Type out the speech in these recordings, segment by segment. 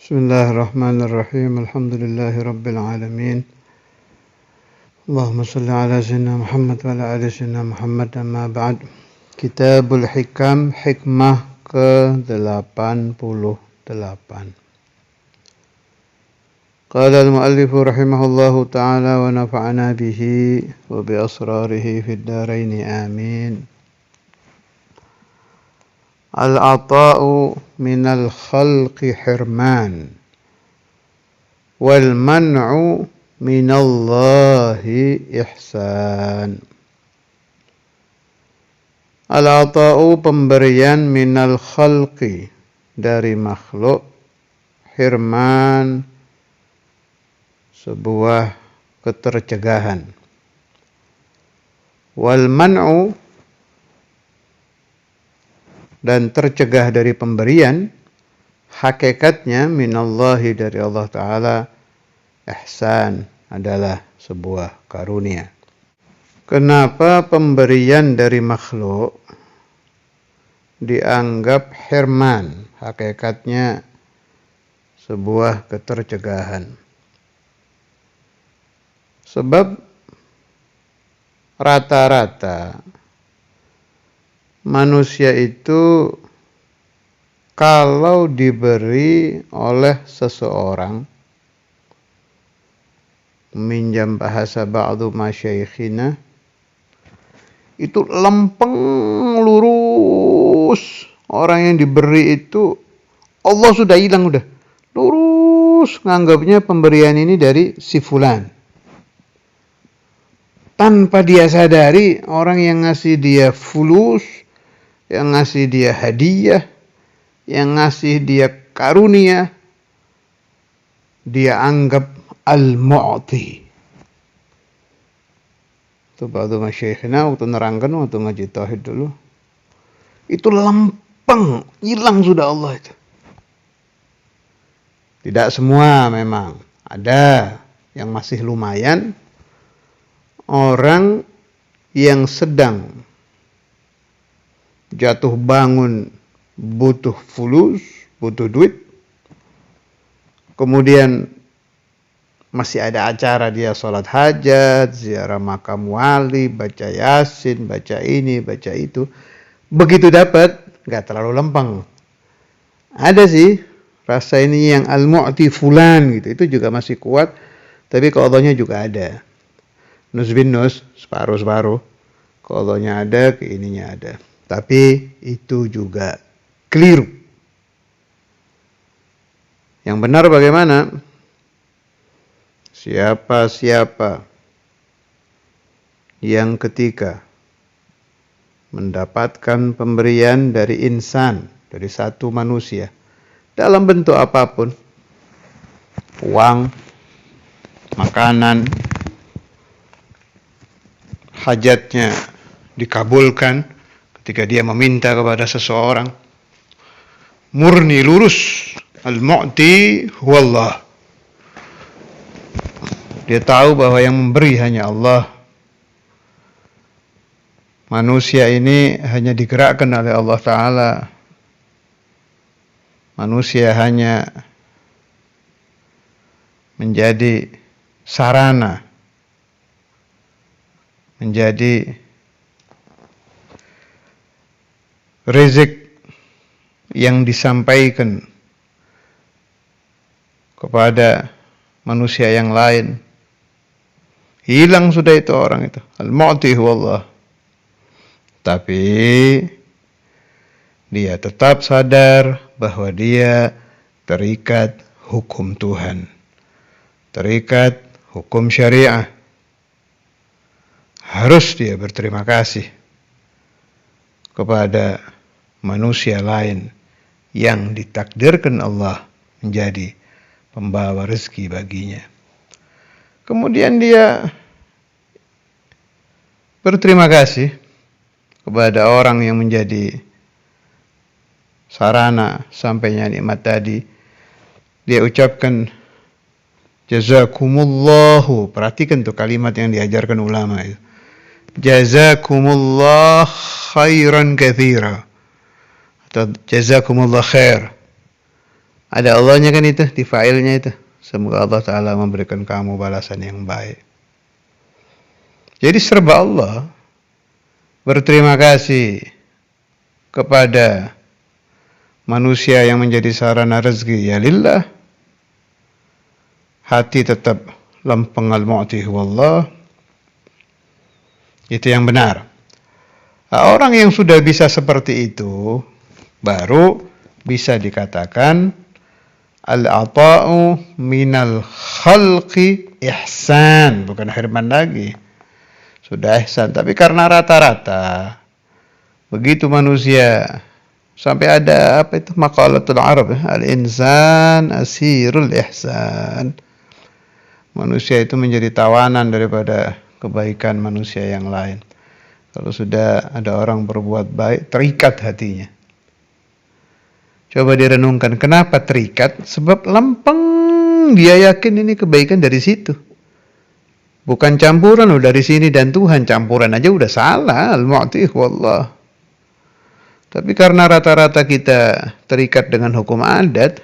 Bismillahirrahmanirrahim. Alhamdulillahirabbil alamin. Allahumma shalli ala sayyidina Muhammad wa ala ali sayyidina Muhammad. Amma ba'd. Kitabul Hikam, hikmah ke-88. Qala al-muallif rahimahullahu ta'ala wa nafa'ana bihi wa bi asrarihi fid dharain amin. Al-ata'u minal khalqi hirman wal man'u minallahi ihsan. Al-ata'u pemberian minal khalqi dari makhluk, hirman sebuah ketercegahan, wal man'u dan tercegah dari pemberian, hakikatnya minallahi dari Allah Ta'ala, ihsan adalah sebuah karunia. Kenapa pemberian dari makhluk dianggap hirman, hakikatnya sebuah ketercegahan? Sebab rata-rata manusia itu kalau diberi oleh seseorang, meminjam bahasa ba'du masyaikhina, itu lempeng lurus. Orang yang diberi itu Allah sudah hilang, udah lurus, nganggapnya pemberian ini dari si fulan. Tanpa dia sadari, orang yang ngasih dia fulus, yang ngasih dia hadiah, yang ngasih dia karunia, dia anggap al-mu'ti. Itu ba'du masyaikhina waktu nerangkan, waktu ngaji tauhid dulu, itu lempeng, hilang sudah Allah itu. Tidak semua memang, ada yang masih lumayan. Orang yang sedang jatuh bangun butuh fulus, butuh duit, kemudian masih ada acara dia sholat hajat, ziarah makam wali, baca yasin, baca ini, baca itu. Begitu dapat, gak terlalu lempeng. Ada sih rasa ini yang al-mu'ti fulan gitu, itu juga masih kuat, tapi keodohnya juga ada. Nus bin nus, separuh-separuh. Keodohnya ada, keininya ada. Tapi itu juga keliru. Yang benar bagaimana? Siapa-siapa yang ketika mendapatkan pemberian dari insan, dari satu manusia, dalam bentuk apapun, uang, makanan, hajatnya dikabulkan ketika dia meminta kepada seseorang, murni lurus, al-mu'ti huwallah. Dia tahu bahwa yang memberi hanya Allah. Manusia ini hanya digerakkan oleh Allah Ta'ala. Manusia hanya menjadi sarana, menjadi rezeki yang disampaikan kepada manusia yang lain. Hilang sudah itu orang itu. Al-mu'ti huwallah. Tapi dia tetap sadar bahwa dia terikat hukum Tuhan, terikat hukum syariah. Harus dia berterima kasih kepada manusia lain yang ditakdirkan Allah menjadi pembawa rezeki baginya. Kemudian dia berterima kasih kepada orang yang menjadi sarana sampainya nikmat tadi. Dia ucapkan jazakumullahu. Perhatikan tuh kalimat yang diajarkan ulama itu. Jazakumullah khairan katsira, atau jazakumullah khair. Ada Allahnya kan itu, di failnya itu. Semoga Allah Ta'ala memberikan kamu balasan yang baik. Jadi serba Allah. Berterima kasih kepada manusia yang menjadi sarana rezeki. Ya lillah. Hati tetap lempeng al-mu'ti huwallah. Itu yang benar. Nah, orang yang sudah bisa seperti itu, baru bisa dikatakan al-ata'u minal khalqi ihsan. Bukan firman lagi. Sudah ihsan. Tapi karena rata-rata, begitu manusia, sampai ada apa itu maqalatul Arab, al-insan asirul ihsan. Manusia itu menjadi tawanan daripada kebaikan manusia yang lain. Kalau sudah ada orang berbuat baik, terikat hatinya. Coba direnungkan, kenapa terikat? Sebab lempeng, dia yakin ini kebaikan dari situ. Bukan campuran, dari sini dan Tuhan. Campuran aja udah salah. Al-mu'ti wallah. Tapi karena rata-rata kita terikat dengan hukum adat,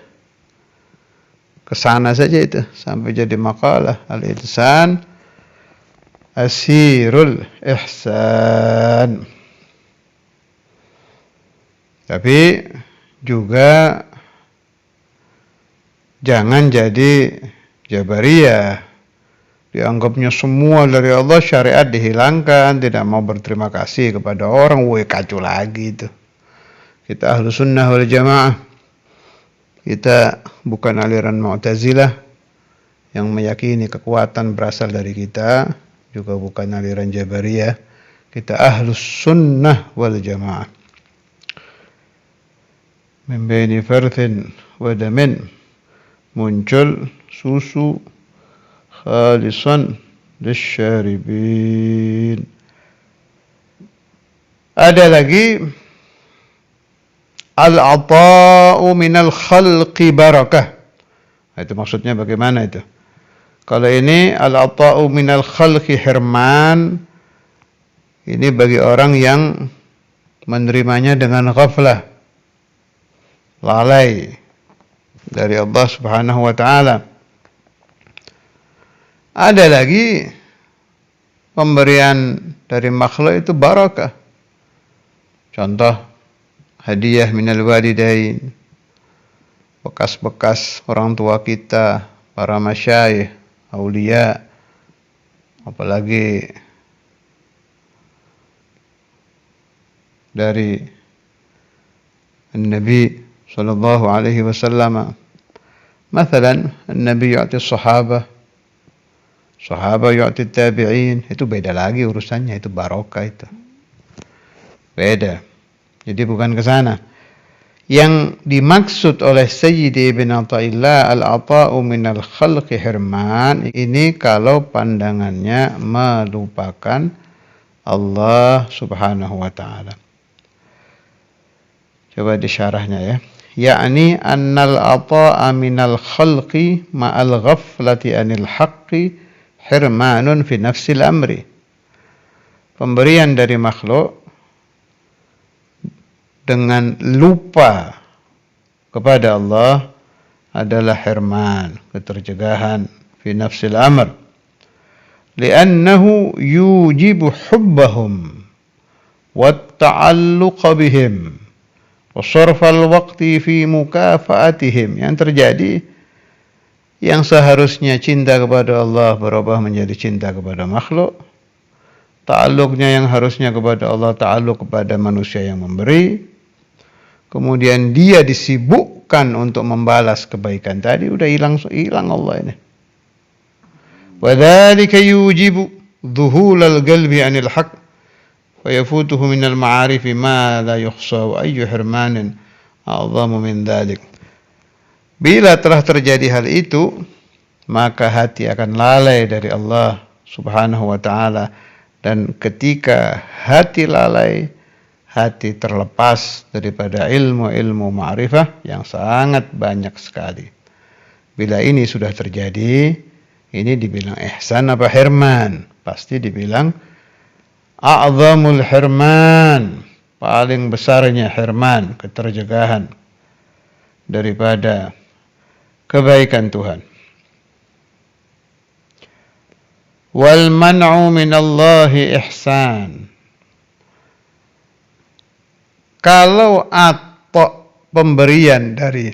kesana saja itu. Sampai jadi makalah. Al-insan asirul ihsan. Tapi juga jangan jadi Jabariyah. Dianggapnya semua dari Allah, syariat dihilangkan, tidak mau berterima kasih kepada orang. Kacau lagi itu. Kita ahlu sunnah wal jamaah. Kita bukan aliran Mu'tazilah yang meyakini kekuatan berasal dari kita. Juga bukan aliran Jabariyah. Kita ahlu sunnah wal jamaah. Min baini farthin wa damin, muncul susu khalisan lisyaribin. Ada lagi al-ata'u minal khalqi barakah. Itu maksudnya bagaimana itu? Kalau ini al-ata'u minal khalqi hirman, ini bagi orang yang menerimanya dengan ghaflah, lalai dari Allah Subhanahu wa taala. Ada lagi pemberian dari makhluk itu barakah. Contoh hadiah minal walidain, bekas-bekas orang tua kita, para masyayikh, aulia, apalagi dari Nabi sallallahu alaihi wasallam. مثلا النبي يعطي الصحابة, sahabat yu'ti tabi'in, itu beda lagi urusannya, itu barokah itu. Beda. Jadi bukan ke sana. Yang dimaksud oleh Sayyidi Ibn Athaillah al-ata'u minal khalqi hirman, ini kalau pandangannya melupakan Allah Subhanahu wa taala. Coba disyarahnya ya. Yakni annal ata'a minal khalqi ma'al ghaflati anil haqqi hirmanun fi nafsil amri. Pemberian dari makhluk dengan lupa kepada Allah adalah hirman, ketercegahan fi nafsil amr. Li'annahu yujibu hubbahum wa ta'alluqa bihim wa sarfal waqti fi mukafa'atihim. Yang terjadi, yang seharusnya cinta kepada Allah berubah menjadi cinta kepada makhluk. Ta'alluqnya yang harusnya kepada Allah, ta'alluq kepada manusia yang memberi. Kemudian dia disibukkan untuk membalas kebaikan tadi, udah hilang Allah ini. Wa dzalika yujibu dhuhulal qalbi 'anil haqq wa yafutuhu minal ma'arifi ma la yuhsa wa ayyu hirmanin a'zamu min dzalik. Bila telah terjadi hal itu, maka hati akan lalai dari Allah Subhanahu wa taala, dan ketika hati lalai, hati terlepas daripada ilmu-ilmu ma'rifah yang sangat banyak sekali. Bila ini sudah terjadi, ini dibilang ihsan apa hirman? Pasti dibilang a'zamul hirman, paling besarnya hirman, ketercegahan daripada kebaikan Tuhan. Wal man'u minallahi ihsan. Kalau atau pemberian dari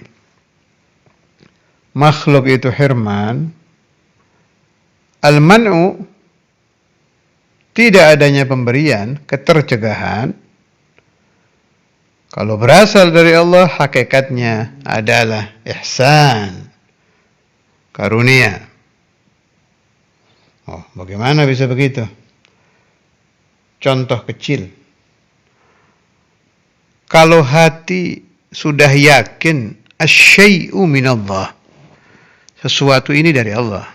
makhluk itu hirman, al-man'u tidak adanya pemberian, ketercegahan, kalau berasal dari Allah, hakikatnya adalah ihsan, karunia. Oh, bagaimana bisa begitu? Contoh kecil. Kalau hati sudah yakin asyai'u minallah, sesuatu ini dari Allah.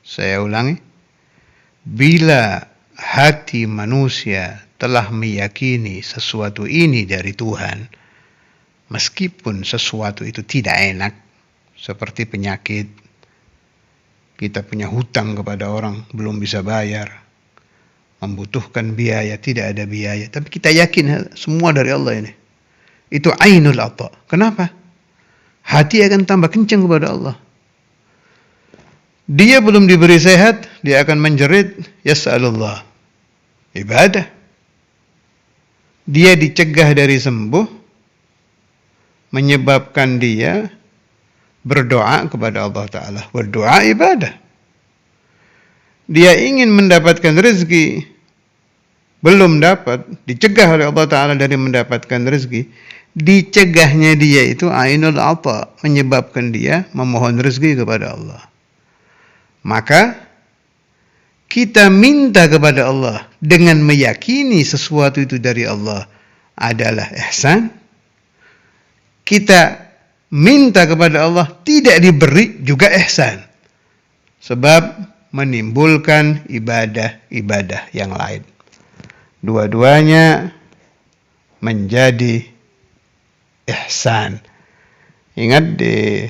Saya ulangi. Bila hati manusia telah meyakini sesuatu ini dari Tuhan, meskipun sesuatu itu tidak enak, seperti penyakit, kita punya hutang kepada orang, belum bisa bayar, membutuhkan biaya, tidak ada biaya, tapi kita yakin semua dari Allah ini. Itu ainul ata. Kenapa? Hati akan tambah kencang kepada Allah. Dia belum diberi sehat, dia akan menjerit, yas'alullah. Ibadah. Dia dicegah dari sembuh, menyebabkan dia berdoa kepada Allah Ta'ala. Berdoa ibadah. Dia ingin mendapatkan rezeki, belum dapat, dicegah oleh Allah Ta'ala dari mendapatkan rezeki. Dicegahnya dia itu ainul ata, menyebabkan dia memohon rezeki kepada Allah. Maka kita minta kepada Allah dengan meyakini sesuatu itu dari Allah adalah ihsan. Kita minta kepada Allah tidak diberi juga ihsan. Sebab menimbulkan ibadah-ibadah yang lain. Dua-duanya menjadi ihsan. Ingat di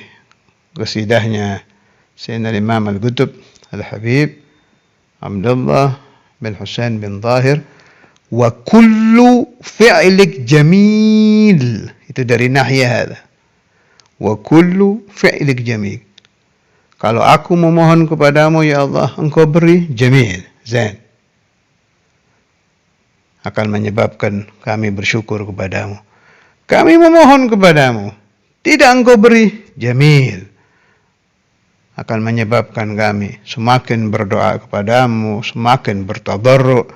qasidahnya Sayyidina Imam Al-Qutb Al-Habib Abdullah bin Husain bin Zahir, wa kullu fi'lik jamil. Itu dari nahya hadha. Wa kullu fi'lik jamil. Kalau aku memohon kepadamu ya Allah, engkau beri jamil, zain, akan menyebabkan kami bersyukur kepadamu. Kami memohon kepadamu, tidak engkau beri jamil, akan menyebabkan kami semakin berdoa kepadamu, semakin bertadarru',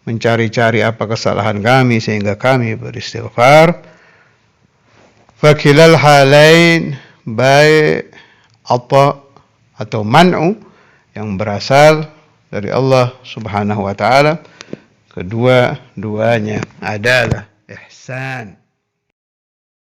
mencari-cari apa kesalahan kami sehingga kami beristighfar. Fakilal halain, baik atau man'u yang berasal dari Allah Subhanahu wa taala, kedua-duanya adalah ihsan.